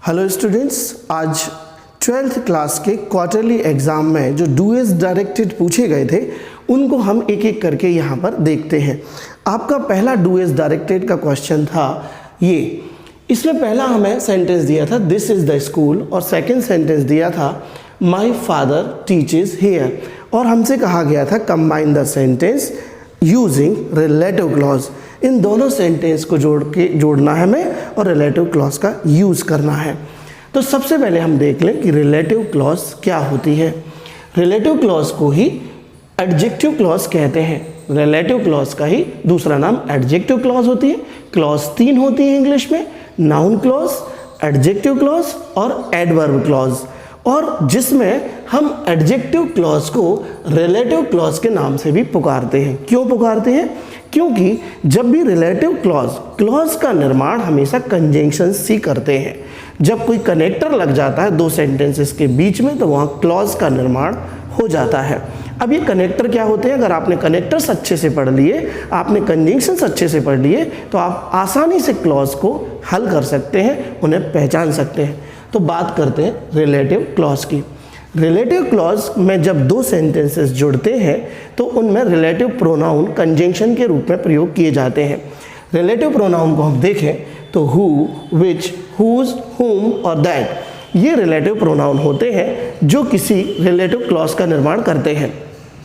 Hello students, आज 12th class के quarterly exam में जो डू एज डायरेक्टेड पूछे गए थे उनको हम एक एक करके यहाँ पर देखते हैं। आपका पहला डू एज डायरेक्टेड का क्वेश्चन था ये। इसमें पहला हमें सेंटेंस दिया था दिस इज़ द स्कूल और सेकंड सेंटेंस दिया था माय फादर टीचेस हियर और हमसे कहा गया था combine the sentence using relative clause. इन दोनों सेंटेंस को जोड़ना है हमें और रिलेटिव क्लॉज का यूज़ करना है। तो सबसे पहले हम देख लें कि रिलेटिव क्लॉज क्या होती है। रिलेटिव क्लॉज को ही एडजेक्टिव क्लॉज कहते हैं। रिलेटिव क्लॉज का ही दूसरा नाम एडजेक्टिव क्लॉज होती है। क्लॉज 3 होती है इंग्लिश में, नाउन क्लॉज, एडजेक्टिव क्लॉज और एडवर्ब क्लॉज, और जिसमें हम एडजेक्टिव क्लॉज को रिलेटिव क्लॉज के नाम से भी पुकारते हैं। क्यों पुकारते हैं? क्योंकि जब भी रिलेटिव क्लॉज का निर्माण हमेशा कंजंक्शन से करते हैं। जब कोई कनेक्टर लग जाता है दो सेंटेंसेस के बीच में तो वहाँ क्लॉज का निर्माण हो जाता है। अब ये कनेक्टर क्या होते हैं? अगर आपने कनेक्टर्स अच्छे से पढ़ लिए, आपने कंजंक्शंस अच्छे से पढ़ लिए तो आप आसानी से क्लॉज को हल कर सकते हैं, उन्हें पहचान सकते हैं। तो बात करते हैं रिलेटिव क्लॉज की। रिलेटिव क्लॉज में जब दो सेंटेंसेस जुड़ते हैं तो उनमें रिलेटिव प्रोनाउन कंजंक्शन के रूप में प्रयोग किए जाते हैं। रिलेटिव प्रोनाउन को हम देखें तो हु, विच, हुज, हुम और दैट, ये रिलेटिव प्रोनाउन होते हैं जो किसी रिलेटिव क्लॉज का निर्माण करते हैं।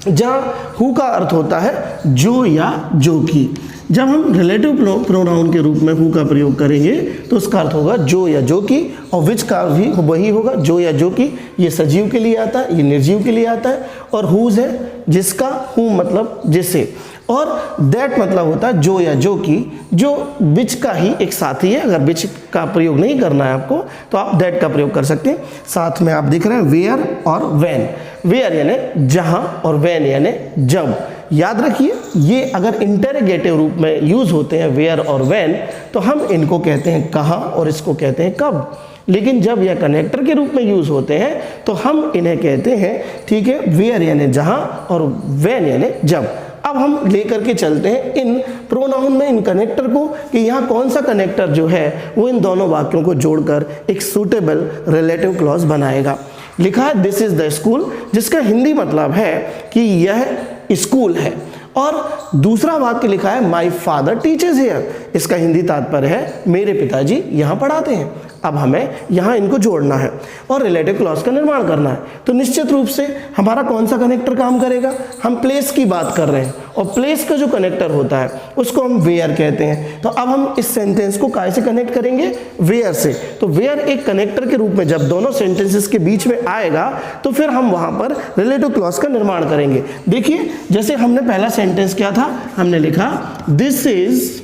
जहाँ हु का अर्थ होता है जो या जो की, जब हम रिलेटिव प्रोनाउन के रूप में हु का प्रयोग करेंगे तो उसका अर्थ होगा जो या जो की, और विच का भी वही होगा जो या जो की। ये सजीव के लिए आता है, ये निर्जीव के लिए आता है। और हुज है जिसका, हु मतलब जिसे, और दैट मतलब होता है जो या जो की, जो विच का ही एक साथी है। अगर विच का प्रयोग नहीं करना है आपको तो आप दैट का प्रयोग कर सकते हैं। साथ में आप दिख रहे हैं वेयर और वैन। वेयर यानी जहां और वैन यानी जब। याद रखिए ये अगर इंटरोगेटिव रूप में यूज होते हैं वेयर और वैन तो हम इनको कहते हैं कहाँ और इसको कहते हैं कब। लेकिन जब यह कनेक्टर के रूप में यूज होते हैं तो हम इन्हें कहते हैं, ठीक है, वेयर यानी जहां और वैन यानी जब। अब हम लेकर के चलते हैं इन प्रोनाउन में इन कनेक्टर को कि यहाँ कौन सा कनेक्टर जो है वो इन दोनों वाक्यों को जोड़कर एक सूटेबल रिलेटिव क्लॉज बनाएगा। लिखा है दिस इज द स्कूल, जिसका हिंदी मतलब है कि यह स्कूल है, और दूसरा वाक्य लिखा है माय फादर टीचेस हियर, इसका हिंदी तात्पर्य है मेरे पिताजी यहाँ पढ़ाते हैं। अब हमें यहाँ इनको जोड़ना है और रिलेटिव क्लॉज का निर्माण करना है। तो निश्चित रूप से हमारा कौन सा कनेक्टर काम करेगा? हम प्लेस की बात कर रहे हैं और प्लेस का जो कनेक्टर होता है उसको हम वेयर कहते हैं। तो अब हम इस सेंटेंस को काय से कनेक्ट करेंगे? वेयर से। तो वेयर एक कनेक्टर के रूप में जब दोनों सेंटेंसेस के बीच में आएगा तो फिर हम वहाँ पर रिलेटिव क्लॉज का निर्माण करेंगे। देखिए जैसे हमने पहला सेंटेंस क्या था, हमने लिखा this is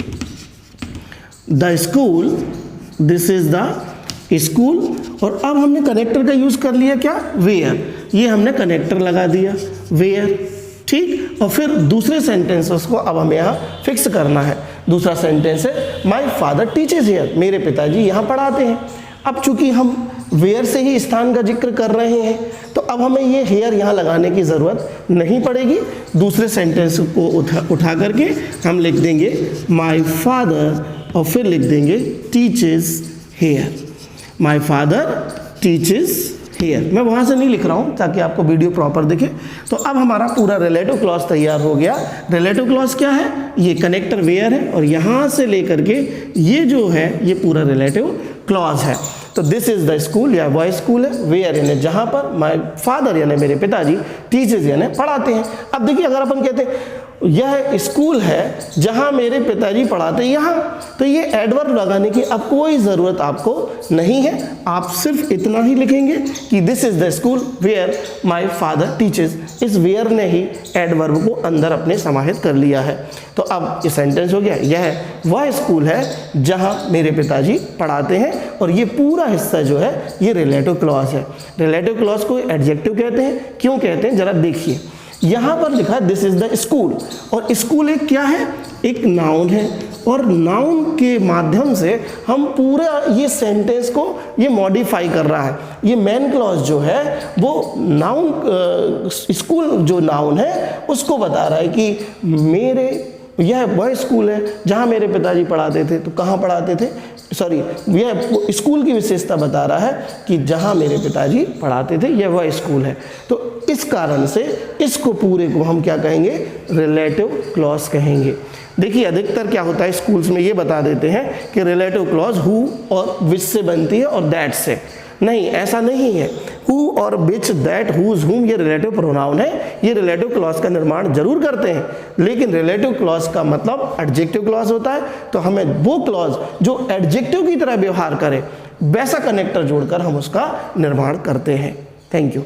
the school, this is the school, और अब हमने कनेक्टर का यूज कर लिया क्या? वेयर। ये हमने कनेक्टर लगा दिया वेयर, ठीक। और फिर दूसरे सेंटेंसेस को अब हमें यहाँ फिक्स करना है। दूसरा सेंटेंस है माय फादर टीचेस हियर, मेरे पिताजी यहाँ पढ़ाते हैं। अब चूंकि हम वेयर से ही स्थान का जिक्र कर रहे हैं तो अब हमें ये हेयर यहाँ लगाने की ज़रूरत नहीं पड़ेगी। दूसरे सेंटेंस को उठा करके हम लिख देंगे माय फादर और फिर लिख देंगे teaches here, my father teaches here. मैं वहाँ से नहीं लिख रहा हूँ ताकि आपको वीडियो प्रॉपर दिखे। तो अब हमारा पूरा रिलेटिव क्लॉज तैयार हो गया। रिलेटिव क्लॉज क्या है? ये कनेक्टर वेयर है और यहाँ से लेकर के ये जो है ये पूरा रिलेटिव क्लॉज है। तो दिस इज द स्कूल या वह स्कूल है, वेयर यानी जहाँ पर, माय फादर यानी मेरे पिताजी, टीचर्स यानी पढ़ाते हैं। अब देखिए अगर अपन कहते हैं यह स्कूल है जहाँ मेरे पिताजी पढ़ाते हैं यहाँ, तो ये एडवर्ब लगाने की अब कोई ज़रूरत आपको नहीं है। आप सिर्फ इतना ही लिखेंगे कि this is the school where my father teachers. इस वेयर ने ही एडवर्ब को अंदर अपने समाहित कर लिया है। तो अब ये सेंटेंस हो गया, यह वह स्कूल है जहाँ मेरे पिताजी पढ़ाते हैं, और ये पूरा हिस्सा जो है ये रिलेटिव क्लॉज है। रिलेटिव क्लॉज को एडजेक्टिव कहते हैं। क्यों कहते हैं? जरा देखिए यहाँ पर लिखा है दिस इज द स्कूल, और स्कूल एक क्या है? एक नाउन है, और नाउन के माध्यम से हम पूरा ये सेंटेंस को ये मॉडिफाई कर रहा है। ये मेन क्लॉज जो है वो नाउन, स्कूल जो नाउन है उसको बता रहा है कि मेरे यह वह स्कूल है जहाँ मेरे पिताजी पढ़ाते थे। तो कहाँ पढ़ाते थे, सॉरी, यह स्कूल की विशेषता बता रहा है कि जहाँ मेरे पिताजी पढ़ाते थे यह वह स्कूल है। तो इस कारण से इसको पूरे को हम क्या कहेंगे, रिलेटिव क्लॉज कहेंगे। देखिए अधिकतर क्या होता है स्कूल्स में, ये बता देते हैं कि रिलेटिव क्लॉज हु और विच से बनती है और दैट से। नहीं, ऐसा नहीं है। हु और विच, दैट, हुज, हुम ये रिलेटिव प्रोनाउन है, ये रिलेटिव क्लॉज का निर्माण जरूर करते हैं, लेकिन रिलेटिव क्लॉज का मतलब एडजेक्टिव क्लॉज होता है। तो हमें वो क्लॉज जो एडजेक्टिव की तरह व्यवहार करे वैसा कनेक्टर जोड़कर हम उसका निर्माण करते हैं। Thank you.